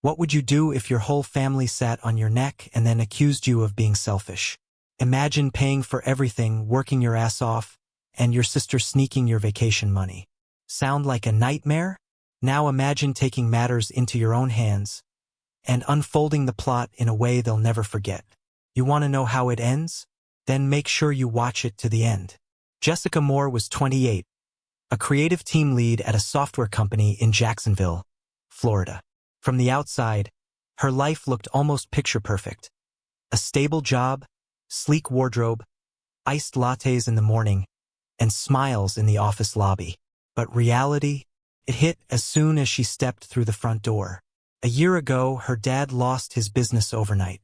What would you do if your whole family sat on your neck and then accused you of being selfish? Imagine paying for everything, working your ass off, and your sister sneaking your vacation money. Sound like a nightmare? Now imagine taking matters into your own hands and unfolding the plot in a way they'll never forget. You want to know how it ends? Then make sure you watch it to the end. Jessica Moore was 28, a creative team lead at a software company in Jacksonville, Florida. From the outside, her life looked almost picture-perfect. A stable job, sleek wardrobe, iced lattes in the morning, and smiles in the office lobby. But reality, it hit as soon as she stepped through the front door. A year ago, her dad lost his business overnight.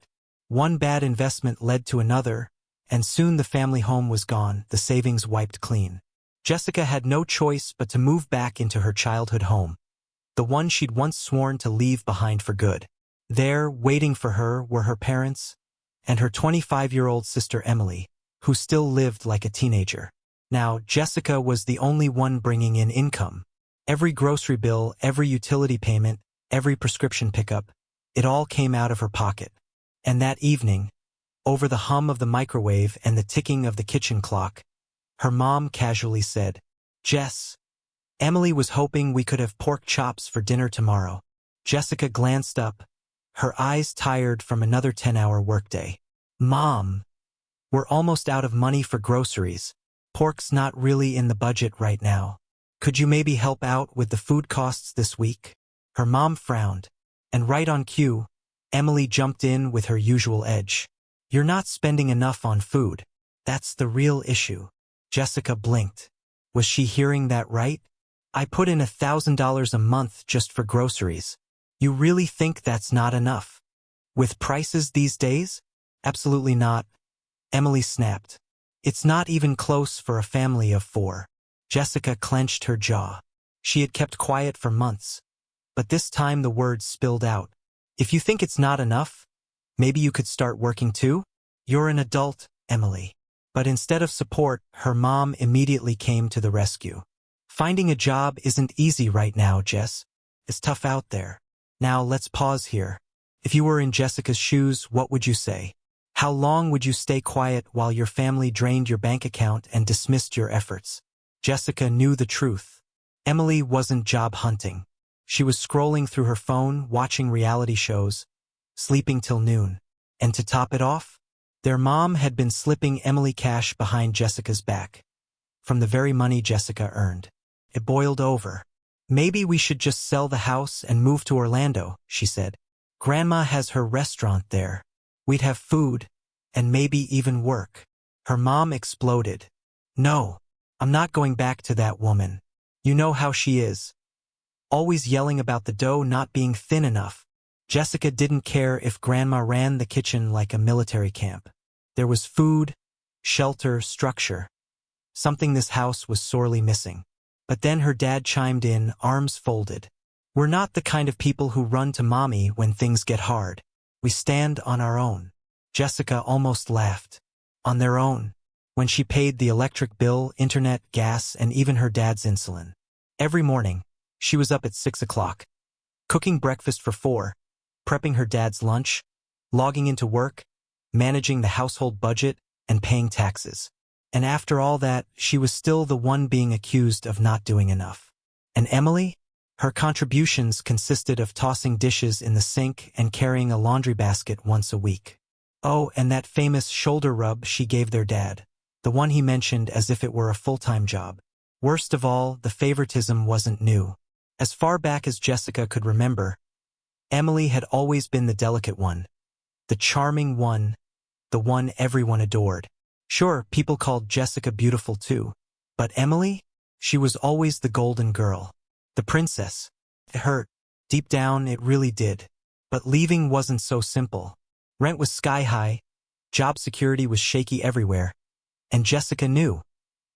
One bad investment led to another, and soon the family home was gone, the savings wiped clean. Jessica had no choice but to move back into her childhood home, the one she'd once sworn to leave behind for good. There, waiting for her, were her parents and her 25-year-old sister Emily, who still lived like a teenager. Now, Jessica was the only one bringing in income. Every grocery bill, every utility payment, every prescription pickup, it all came out of her pocket. And that evening, over the hum of the microwave and the ticking of the kitchen clock, her mom casually said, "Jess, Emily was hoping we could have pork chops for dinner tomorrow." Jessica glanced up, her eyes tired from another 10-hour workday. "Mom, we're almost out of money for groceries. Pork's not really in the budget right now. Could you maybe help out with the food costs this week?" Her mom frowned, and right on cue, Emily jumped in with her usual edge. "You're not spending enough on food. That's the real issue." Jessica blinked. Was she hearing that right? "I put in $1,000 a month just for groceries. You really think that's not enough? With prices these days? Absolutely not," Emily snapped. "It's not even close for a family of 4. Jessica clenched her jaw. She had kept quiet for months, but this time the words spilled out. "If you think it's not enough, maybe you could start working too? You're an adult, Emily." But instead of support, her mom immediately came to the rescue. "Finding a job isn't easy right now, Jess. It's tough out there." Now let's pause here. If you were in Jessica's shoes, what would you say? How long would you stay quiet while your family drained your bank account and dismissed your efforts? Jessica knew the truth. Emily wasn't job hunting. She was scrolling through her phone, watching reality shows, sleeping till noon. And to top it off, their mom had been slipping Emily cash behind Jessica's back, from the very money Jessica earned. It boiled over. "Maybe we should just sell the house and move to Orlando," she said. "Grandma has her restaurant there. We'd have food, and maybe even work." Her mom exploded. "No, I'm not going back to that woman. You know how she is. Always yelling about the dough not being thin enough." Jessica didn't care if Grandma ran the kitchen like a military camp. There was food, shelter, structure. Something this house was sorely missing. But then her dad chimed in, arms folded. "We're not the kind of people who run to mommy when things get hard. We stand on our own." Jessica almost laughed. On their own. When she paid the electric bill, internet, gas, and even her dad's insulin. Every morning, she was up at 6 o'clock, cooking breakfast for 4, prepping her dad's lunch, logging into work, managing the household budget, and paying taxes. And after all that, she was still the one being accused of not doing enough. And Emily? Her contributions consisted of tossing dishes in the sink and carrying a laundry basket once a week. Oh, and that famous shoulder rub she gave their dad, the one he mentioned as if it were a full-time job. Worst of all, the favoritism wasn't new. As far back as Jessica could remember, Emily had always been the delicate one, the charming one, the one everyone adored. Sure, people called Jessica beautiful too, but Emily? She was always the golden girl, the princess. It hurt. Deep down, it really did. But leaving wasn't so simple. Rent was sky high, job security was shaky everywhere, and Jessica knew,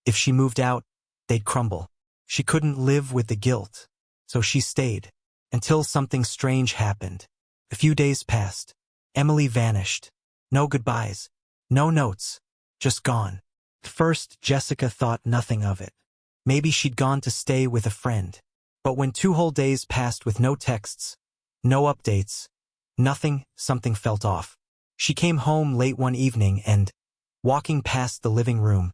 if she moved out, they'd crumble. She couldn't live with the guilt, so she stayed. Until something strange happened. A few days passed. Emily vanished. No goodbyes. No notes. Just gone. At first, Jessica thought nothing of it. Maybe she'd gone to stay with a friend. But when 2 whole days passed with no texts, No updates. Nothing. Something felt off. She came home late one evening and, walking past the living room,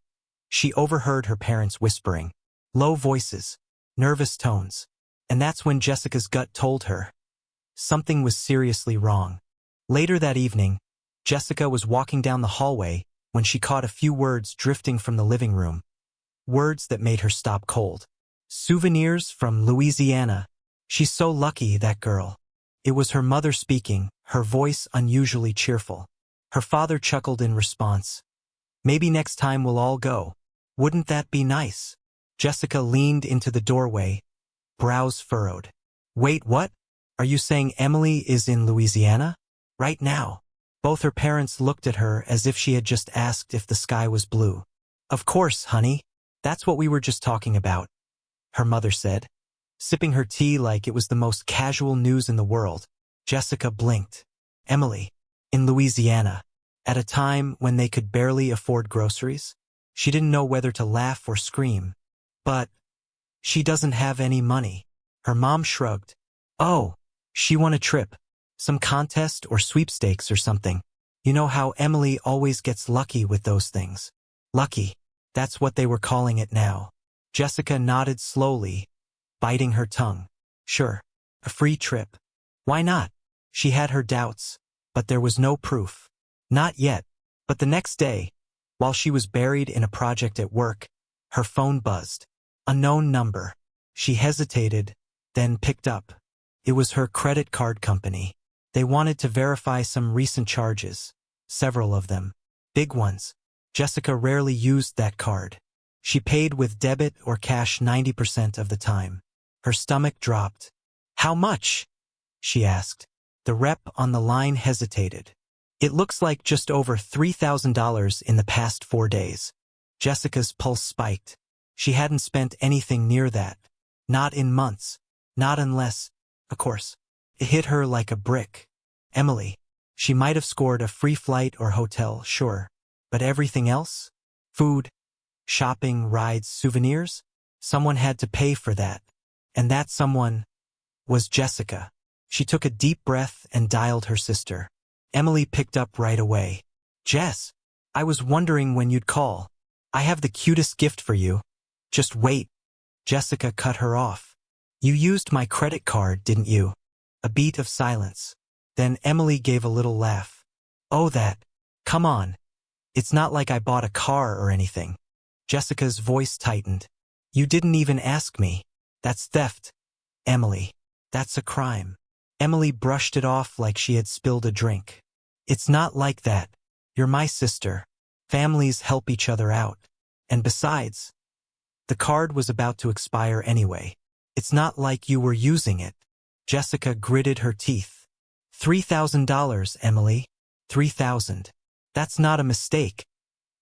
she overheard her parents whispering. Low voices. Nervous tones. And that's when Jessica's gut told her something was seriously wrong. Later that evening, Jessica was walking down the hallway when she caught a few words drifting from the living room. Words that made her stop cold. Souvenirs from Louisiana. She's so lucky, that girl. It was her mother speaking, her voice unusually cheerful. Her father chuckled in response. Maybe next time we'll all go. Wouldn't that be nice? Jessica leaned into the doorway, brows furrowed. Wait, what? Are you saying Emily is in Louisiana? Right now? Both her parents looked at her as if she had just asked if the sky was blue. Of course, honey. That's what we were just talking about, her mother said, sipping her tea like it was the most casual news in the world. Jessica blinked. Emily, in Louisiana, at a time when they could barely afford groceries? She didn't know whether to laugh or scream. But she doesn't have any money. Her mom shrugged. Oh, she won a trip. Some contest or sweepstakes or something. You know how Emily always gets lucky with those things. Lucky. That's what they were calling it now. Jessica nodded slowly, biting her tongue. Sure. A free trip. Why not? She had her doubts, but there was no proof. Not yet. But the next day, while she was buried in a project at work, her phone buzzed. Unknown number. She hesitated, then picked up. It was her credit card company. They wanted to verify some recent charges. Several of them. Big ones. Jessica rarely used that card. She paid with debit or cash 90% of the time. Her stomach dropped. How much? She asked. The rep on the line hesitated. It looks like just over $3,000 in the past 4 days. Jessica's pulse spiked. She hadn't spent anything near that. Not in months. Not unless, of course. It hit her like a brick. Emily. She might have scored a free flight or hotel, sure. But everything else? Food, shopping, rides, souvenirs? Someone had to pay for that. And that someone was Jessica. She took a deep breath and dialed her sister. Emily picked up right away. Jess, I was wondering when you'd call. I have the cutest gift for you. Just wait. Jessica cut her off. You used my credit card, didn't you? A beat of silence. Then Emily gave a little laugh. Oh, that. Come on. It's not like I bought a car or anything. Jessica's voice tightened. You didn't even ask me. That's theft. Emily. That's a crime. Emily brushed it off like she had spilled a drink. It's not like that. You're my sister. Families help each other out. And besides, the card was about to expire anyway. It's not like you were using it. Jessica gritted her teeth. $3,000, Emily. $3,000. That's not a mistake.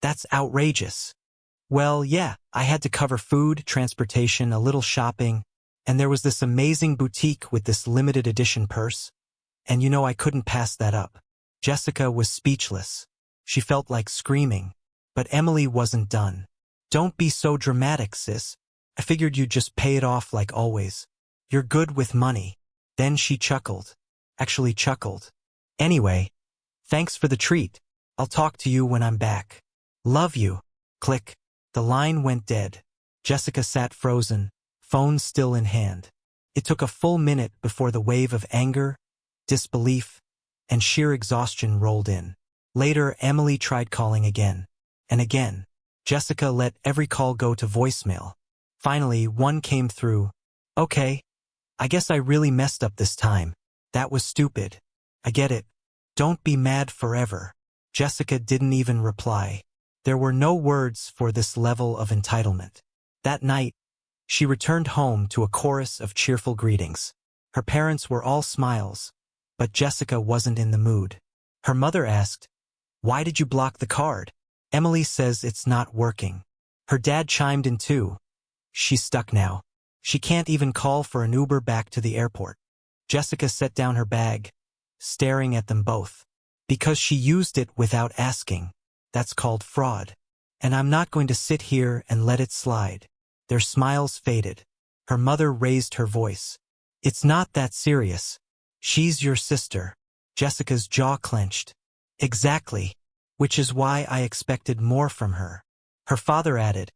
That's outrageous. Well, yeah, I had to cover food, transportation, a little shopping, and there was this amazing boutique with this limited edition purse. And you know I couldn't pass that up. Jessica was speechless. She felt like screaming. But Emily wasn't done. Don't be so dramatic, sis. I figured you'd just pay it off like always. You're good with money. Then she chuckled. Actually chuckled. Anyway, thanks for the treat. I'll talk to you when I'm back. Love you. Click. The line went dead. Jessica sat frozen, phone still in hand. It took a full minute before the wave of anger, disbelief, and sheer exhaustion rolled in. Later, Emily tried calling again. And again. Jessica let every call go to voicemail. Finally, one came through. Okay. I guess I really messed up this time. That was stupid. I get it. Don't be mad forever. Jessica didn't even reply. There were no words for this level of entitlement. That night, she returned home to a chorus of cheerful greetings. Her parents were all smiles, but Jessica wasn't in the mood. Her mother asked, "Why did you block the card?" Emily says it's not working. Her dad chimed in too. She's stuck now. She can't even call for an Uber back to the airport. Jessica set down her bag, staring at them both. Because she used it without asking. That's called fraud. And I'm not going to sit here and let it slide. Their smiles faded. Her mother raised her voice. It's not that serious. She's your sister. Jessica's jaw clenched. Exactly. Which is why I expected more from her. Her father added,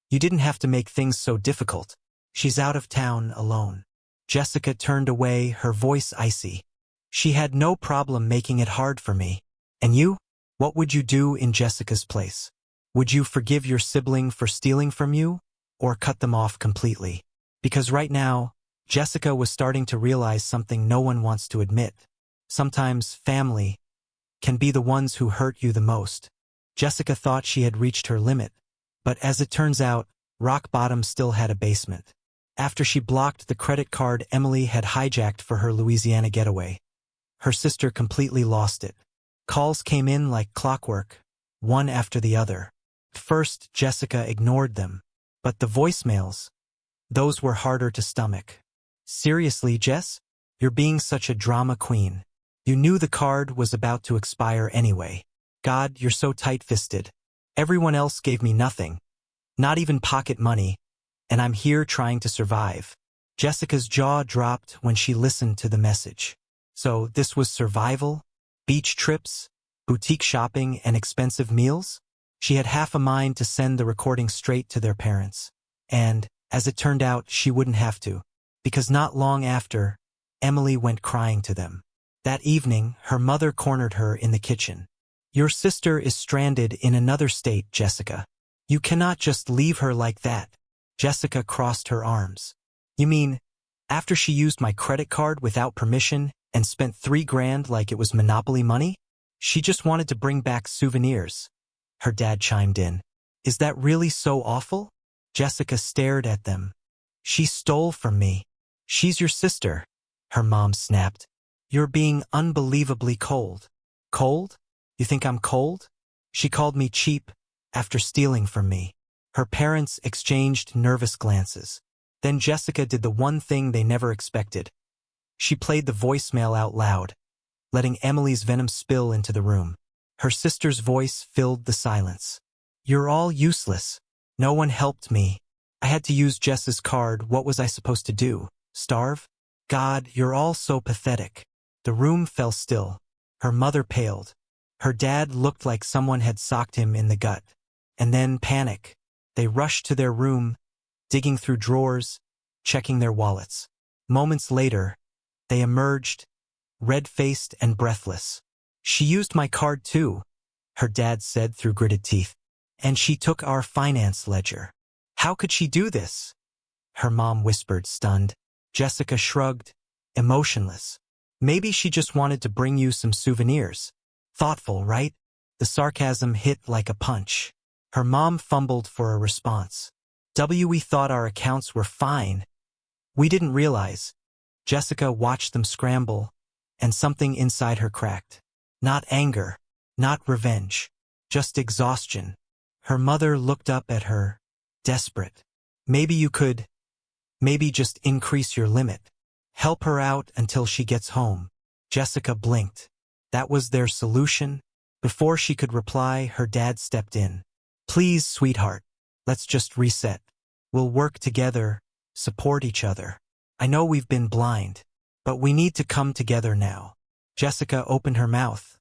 you didn't have to make things so difficult. She's out of town alone. Jessica turned away, her voice icy. She had no problem making it hard for me. And you? What would you do in Jessica's place? Would you forgive your sibling for stealing from you? Or cut them off completely? Because right now, Jessica was starting to realize something no one wants to admit. Sometimes family can be the ones who hurt you the most. Jessica thought she had reached her limit, but as it turns out, rock bottom still had a basement. After she blocked the credit card Emily had hijacked for her Louisiana getaway, her sister completely lost it. Calls came in like clockwork, one after the other. First, Jessica ignored them, but the voicemails, those were harder to stomach. Seriously, Jess? You're being such a drama queen. You knew the card was about to expire anyway. God, you're so tight-fisted. Everyone else gave me nothing, not even pocket money, and I'm here trying to survive. Jessica's jaw dropped when she listened to the message. So this was survival? Beach trips? Boutique shopping and expensive meals? She had half a mind to send the recording straight to their parents. And, as it turned out, she wouldn't have to. Because not long after, Emily went crying to them. That evening, her mother cornered her in the kitchen. Your sister is stranded in another state, Jessica. You cannot just leave her like that. Jessica crossed her arms. You mean, after she used my credit card without permission and spent $3 grand like it was Monopoly money? She just wanted to bring back souvenirs. Her dad chimed in. Is that really so awful? Jessica stared at them. She stole from me. She's your sister. Her mom snapped. You're being unbelievably cold. Cold? You think I'm cold? She called me cheap after stealing from me. Her parents exchanged nervous glances. Then Jessica did the one thing they never expected. She played the voicemail out loud, letting Emily's venom spill into the room. Her sister's voice filled the silence. You're all useless. No one helped me. I had to use Jess's card. What was I supposed to do? Starve? God, you're all so pathetic. The room fell still. Her mother paled. Her dad looked like someone had socked him in the gut. And then panic. They rushed to their room, digging through drawers, checking their wallets. Moments later, they emerged, red-faced and breathless. She used my card too, her dad said through gritted teeth. And she took our finance ledger. How could she do this? Her mom whispered, stunned. Jessica shrugged, emotionless. Maybe she just wanted to bring you some souvenirs. Thoughtful, right? The sarcasm hit like a punch. Her mom fumbled for a response. We thought our accounts were fine. We didn't realize. Jessica watched them scramble, and something inside her cracked. Not anger, not revenge, just exhaustion. Her mother looked up at her, desperate. Maybe you could, maybe just increase your limit. Help her out until she gets home. Jessica blinked. That was their solution? Before she could reply, her dad stepped in. Please, sweetheart, let's just reset. We'll work together, support each other. I know we've been blind, but we need to come together now. Jessica opened her mouth,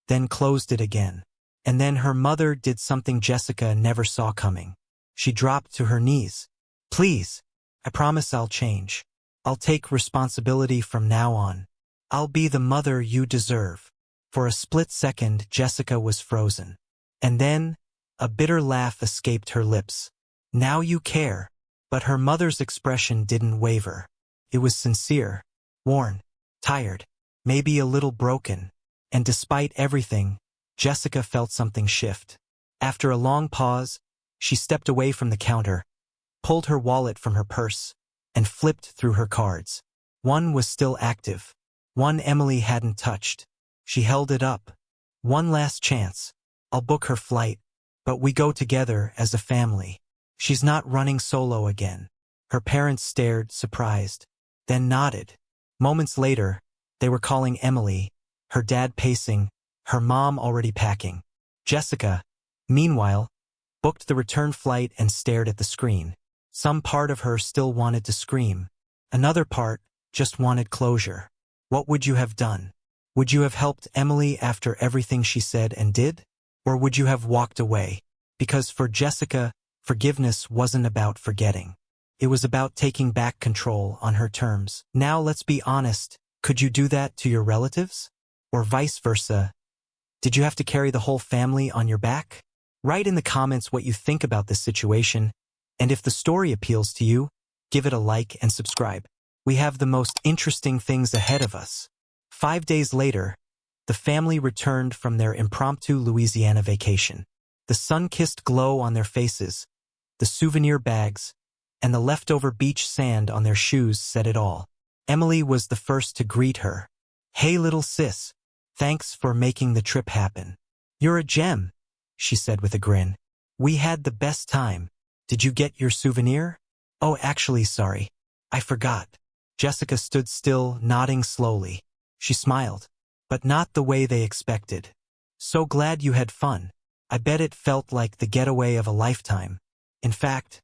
then closed it again. And then her mother did something Jessica never saw coming. She dropped to her knees. Please, I promise I'll change. I'll take responsibility from now on. I'll be the mother you deserve. For a split second, Jessica was frozen. And then, a bitter laugh escaped her lips. Now you care. But her mother's expression didn't waver. It was sincere, worn, tired, maybe a little broken. And despite everything, Jessica felt something shift. After a long pause, she stepped away from the counter, pulled her wallet from her purse, and flipped through her cards. One was still active. One Emily hadn't touched. She held it up. One last chance. I'll book her flight, but we go together as a family. She's not running solo again. Her parents stared, surprised, then nodded. Moments later, they were calling Emily, her dad pacing, her mom already packing. Jessica, meanwhile, booked the return flight and stared at the screen. Some part of her still wanted to scream. Another part just wanted closure. What would you have done? Would you have helped Emily after everything she said and did? Or would you have walked away? Because for Jessica, forgiveness wasn't about forgetting. It was about taking back control on her terms. Now let's be honest, could you do that to your relatives? Or vice versa? Did you have to carry the whole family on your back? Write in the comments what you think about this situation, and if the story appeals to you, give it a like and subscribe. We have the most interesting things ahead of us. 5 days later, the family returned from their impromptu Louisiana vacation. The sun-kissed glow on their faces, the souvenir bags, and the leftover beach sand on their shoes said it all. Emily was the first to greet her. "Hey little sis, thanks for making the trip happen. You're a gem," she said with a grin. "We had the best time. Did you get your souvenir?" "Oh, actually, sorry. I forgot." Jessica stood still, nodding slowly. She smiled, but not the way they expected. "So glad you had fun. I bet it felt like the getaway of a lifetime. In fact,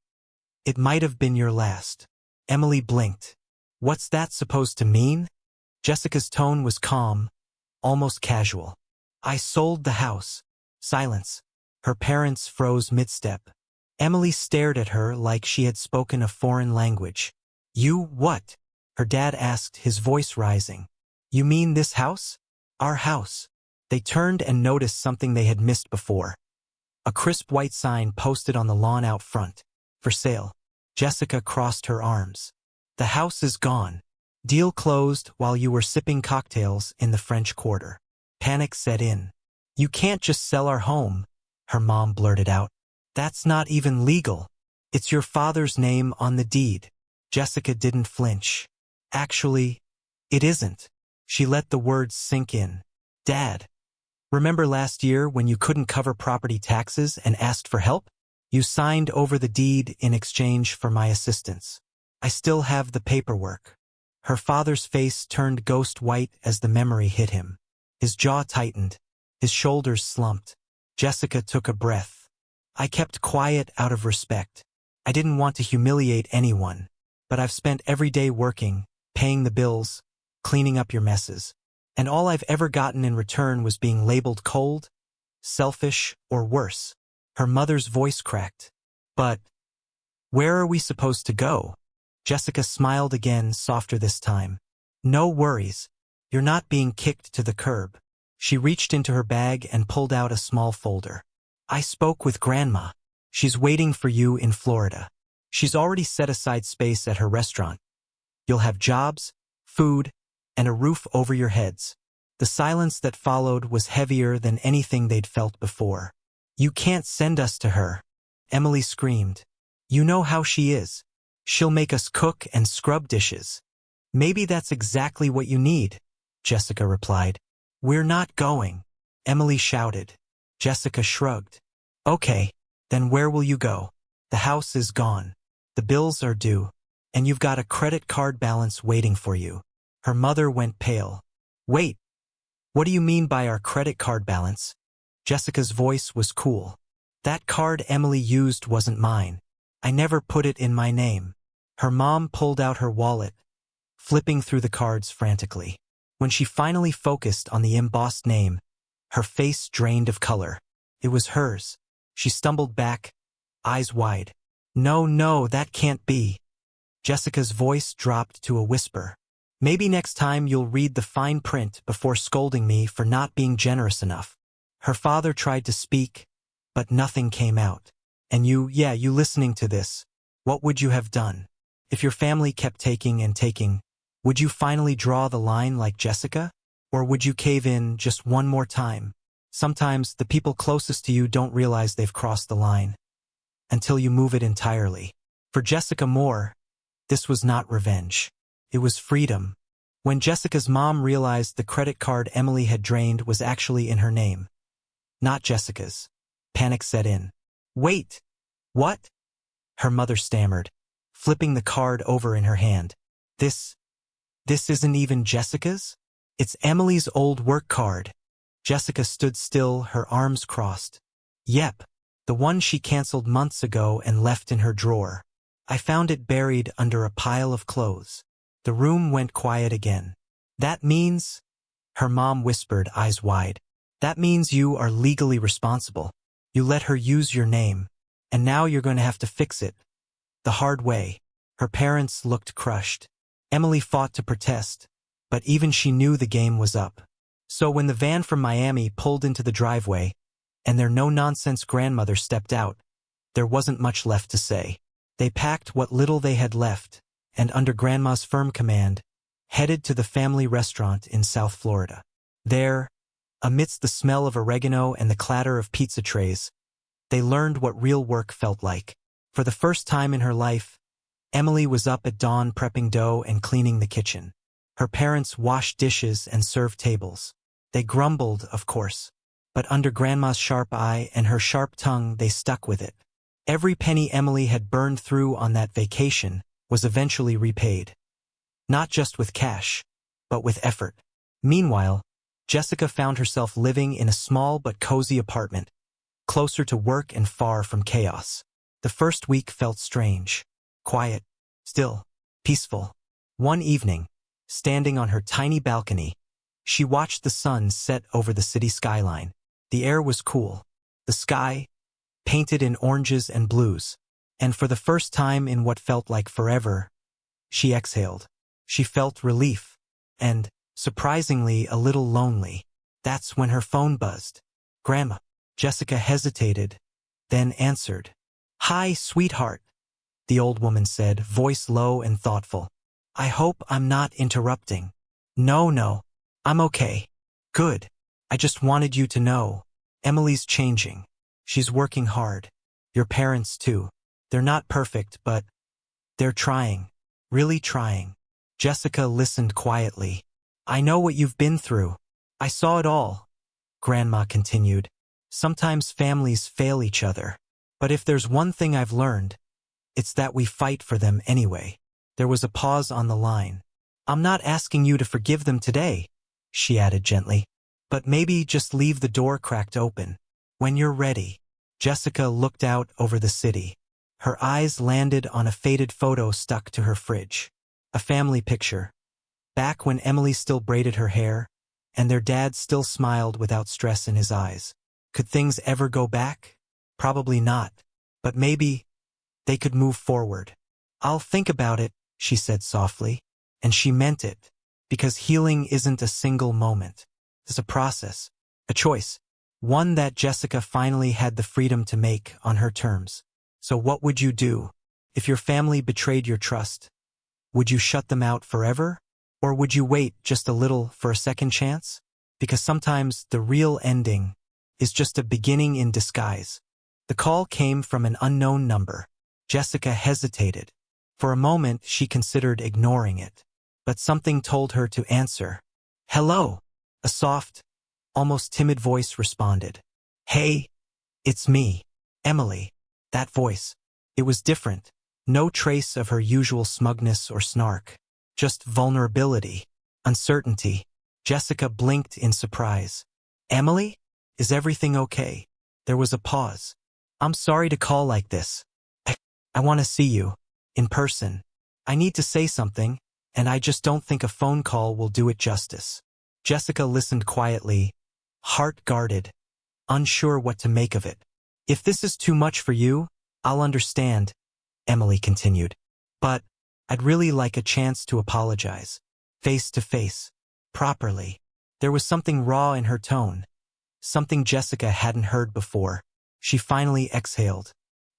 it might have been your last." Emily blinked. "What's that supposed to mean?" Jessica's tone was calm, almost casual. "I sold the house." Silence. Her parents froze mid-step. Emily stared at her like she had spoken a foreign language. "You what?" her dad asked, his voice rising. "You mean this house?" "Our house." They turned and noticed something they had missed before. A crisp white sign posted on the lawn out front. "For sale." Jessica crossed her arms. "The house is gone. Deal closed while you were sipping cocktails in the French Quarter." Panic set in. "You can't just sell our home," her mom blurted out. "That's not even legal. It's your father's name on the deed." Jessica didn't flinch. "Actually, it isn't." She let the words sink in. "Dad, remember last year when you couldn't cover property taxes and asked for help? You signed over the deed in exchange for my assistance. I still have the paperwork." Her father's face turned ghost white as the memory hit him. His jaw tightened. His shoulders slumped. Jessica took a breath. "I kept quiet out of respect. I didn't want to humiliate anyone. But I've spent every day working, paying the bills, cleaning up your messes. And all I've ever gotten in return was being labeled cold, selfish, or worse." Her mother's voice cracked. "But where are we supposed to go?" Jessica smiled again, softer this time. "No worries. You're not being kicked to the curb." She reached into her bag and pulled out a small folder. "I spoke with Grandma. She's waiting for you in Florida. She's already set aside space at her restaurant. You'll have jobs, food, and a roof over your heads." The silence that followed was heavier than anything they'd felt before. "You can't send us to her," Emily screamed. "You know how she is. She'll make us cook and scrub dishes." "Maybe that's exactly what you need," Jessica replied. "We're not going," Emily shouted. Jessica shrugged. "Okay, then where will you go? The house is gone. The bills are due. And you've got a credit card balance waiting for you." Her mother went pale. "Wait, what do you mean by our credit card balance?" Jessica's voice was cool. "That card Emily used wasn't mine. I never put it in my name." Her mom pulled out her wallet, flipping through the cards frantically. When she finally focused on the embossed name, her face drained of color. It was hers. She stumbled back, eyes wide. "No, no, that can't be." Jessica's voice dropped to a whisper. "Maybe next time you'll read the fine print before scolding me for not being generous enough." Her father tried to speak, but nothing came out. "And you listening to this, what would you have done? If your family kept taking and taking, would you finally draw the line like Jessica? Or would you cave in just one more time? Sometimes the people closest to you don't realize they've crossed the line until you move it entirely." For Jessica Moore, this was not revenge. It was freedom. When Jessica's mom realized the credit card Emily had drained was actually in her name, not Jessica's, panic set in. "Wait, what?" her mother stammered, flipping the card over in her hand. This isn't even Jessica's? It's Emily's old work card." Jessica stood still, her arms crossed. "Yep, the one she canceled months ago and left in her drawer. I found it buried under a pile of clothes." The room went quiet again. That means, her mom whispered, eyes wide. That means you are legally responsible. You let her use your name, and now you're going to have to fix it. The hard way. Her parents looked crushed. Emily fought to protest, but even she knew the game was up. So when the van from Miami pulled into the driveway, and their no-nonsense grandmother stepped out, there wasn't much left to say. They packed what little they had left, and under Grandma's firm command, headed to the family restaurant in South Florida. There, amidst the smell of oregano and the clatter of pizza trays, they learned what real work felt like. For the first time in her life, Emily was up at dawn prepping dough and cleaning the kitchen. Her parents washed dishes and served tables. They grumbled, of course, but under Grandma's sharp eye and her sharp tongue they stuck with it. Every penny Emily had burned through on that vacation was eventually repaid. Not just with cash, but with effort. Meanwhile, Jessica found herself living in a small but cozy apartment, closer to work and far from chaos. The first week felt strange. Quiet, still, peaceful. One evening, standing on her tiny balcony, she watched the sun set over the city skyline. The air was cool. The sky, painted in oranges and blues. And for the first time in what felt like forever, she exhaled. She felt relief. And, surprisingly, a little lonely. That's when her phone buzzed. Grandma. Jessica hesitated, then answered. "Hi, sweetheart," the old woman said, voice low and thoughtful. "I hope I'm not interrupting." No, I'm okay." "Good. I just wanted you to know. Emily's changing. She's working hard. Your parents, too. They're not perfect, but they're trying. Really trying." Jessica listened quietly. "I know what you've been through. I saw it all," Grandma continued. "Sometimes families fail each other. But if there's one thing I've learned, it's that we fight for them anyway." There was a pause on the line. "I'm not asking you to forgive them today," she added gently. "But maybe just leave the door cracked open. When you're ready." Jessica looked out over the city. Her eyes landed on a faded photo stuck to her fridge. A family picture. Back when Emily still braided her hair, and their dad still smiled without stress in his eyes. Could things ever go back? Probably not. But maybe they could move forward. "I'll think about it," she said softly. And she meant it. Because healing isn't a single moment. It's a process. A choice. One that Jessica finally had the freedom to make on her terms. So what would you do? If your family betrayed your trust, would you shut them out forever? Or would you wait just a little for a second chance? Because sometimes the real ending is just a beginning in disguise. The call came from an unknown number. Jessica hesitated. For a moment she considered ignoring it. But something told her to answer. "Hello," a soft, almost timid voice responded. "Hey, it's me, Emily." That voice. It was different. No trace of her usual smugness or snark. Just vulnerability. Uncertainty. Jessica blinked in surprise. "Emily? Is everything okay?" There was a pause. "I'm sorry to call like this. I want to see you. In person. I need to say something, and I just don't think a phone call will do it justice." Jessica listened quietly, heart guarded, unsure what to make of it. "If this is too much for you, I'll understand," Emily continued. "But I'd really like a chance to apologize. Face to face. Properly." There was something raw in her tone. Something Jessica hadn't heard before. She finally exhaled.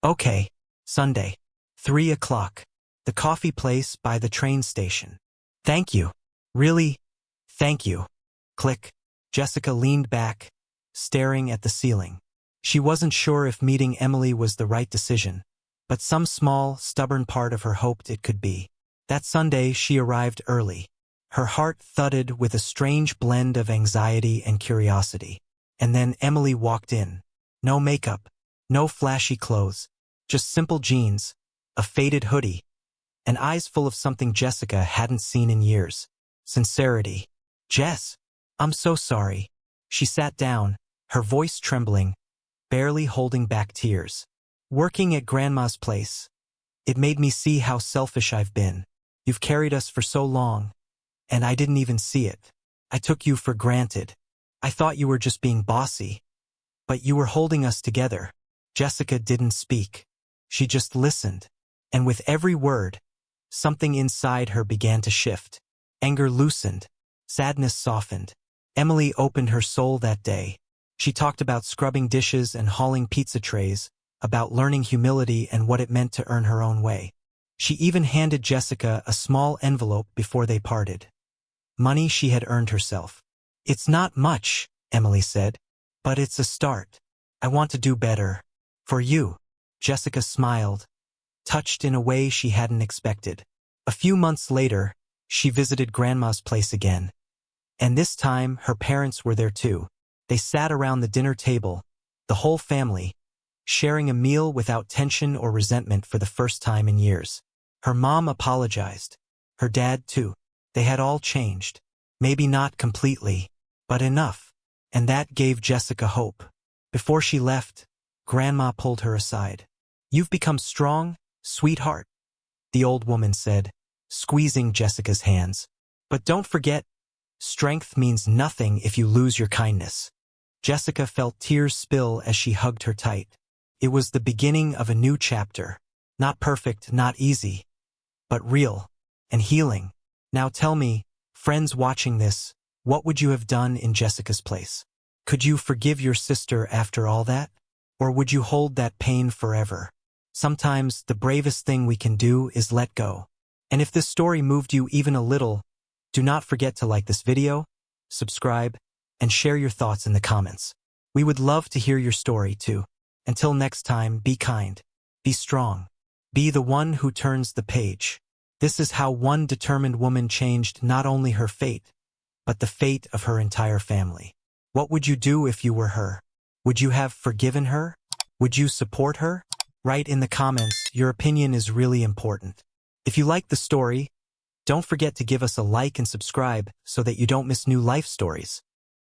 "Okay, Sunday. 3 o'clock. The coffee place by the train station." "Thank you. Really, thank you." Click. Jessica leaned back, staring at the ceiling. She wasn't sure if meeting Emily was the right decision, but some small, stubborn part of her hoped it could be. That Sunday she arrived early. Her heart thudded with a strange blend of anxiety and curiosity. And then Emily walked in. No makeup, no flashy clothes, just simple jeans, a faded hoodie, and eyes full of something Jessica hadn't seen in years. Sincerity. "Jess, I'm so sorry." She sat down, her voice trembling, barely holding back tears. "Working at Grandma's place. It made me see how selfish I've been. You've carried us for so long, and I didn't even see it. I took you for granted. I thought you were just being bossy. But you were holding us together." Jessica didn't speak. She just listened. And with every word, something inside her began to shift. Anger loosened. Sadness softened. Emily opened her soul that day. She talked about scrubbing dishes and hauling pizza trays, about learning humility and what it meant to earn her own way. She even handed Jessica a small envelope before they parted. Money she had earned herself. "It's not much," Emily said, "but it's a start. I want to do better. For you." Jessica smiled, touched in a way she hadn't expected. A few months later, she visited Grandma's place again. And this time, her parents were there too. They sat around the dinner table, the whole family, sharing a meal without tension or resentment for the first time in years. Her mom apologized. Her dad too. They had all changed. Maybe not completely, but enough. And that gave Jessica hope. Before she left, Grandma pulled her aside. "You've become strong, sweetheart," the old woman said, squeezing Jessica's hands. "But don't forget, strength means nothing if you lose your kindness." Jessica felt tears spill as she hugged her tight. It was the beginning of a new chapter. Not perfect, not easy, but real and healing. Now tell me, friends watching this, what would you have done in Jessica's place? Could you forgive your sister after all that? Or would you hold that pain forever? Sometimes the bravest thing we can do is let go. And if this story moved you even a little, do not forget to like this video, subscribe, and share your thoughts in the comments. We would love to hear your story too. Until next time, be kind, be strong, be the one who turns the page. This is how one determined woman changed not only her fate, but the fate of her entire family. What would you do if you were her? Would you have forgiven her? Would you support her? Write in the comments. Your opinion is really important. If you like the story, don't forget to give us a like and subscribe so that you don't miss new life stories.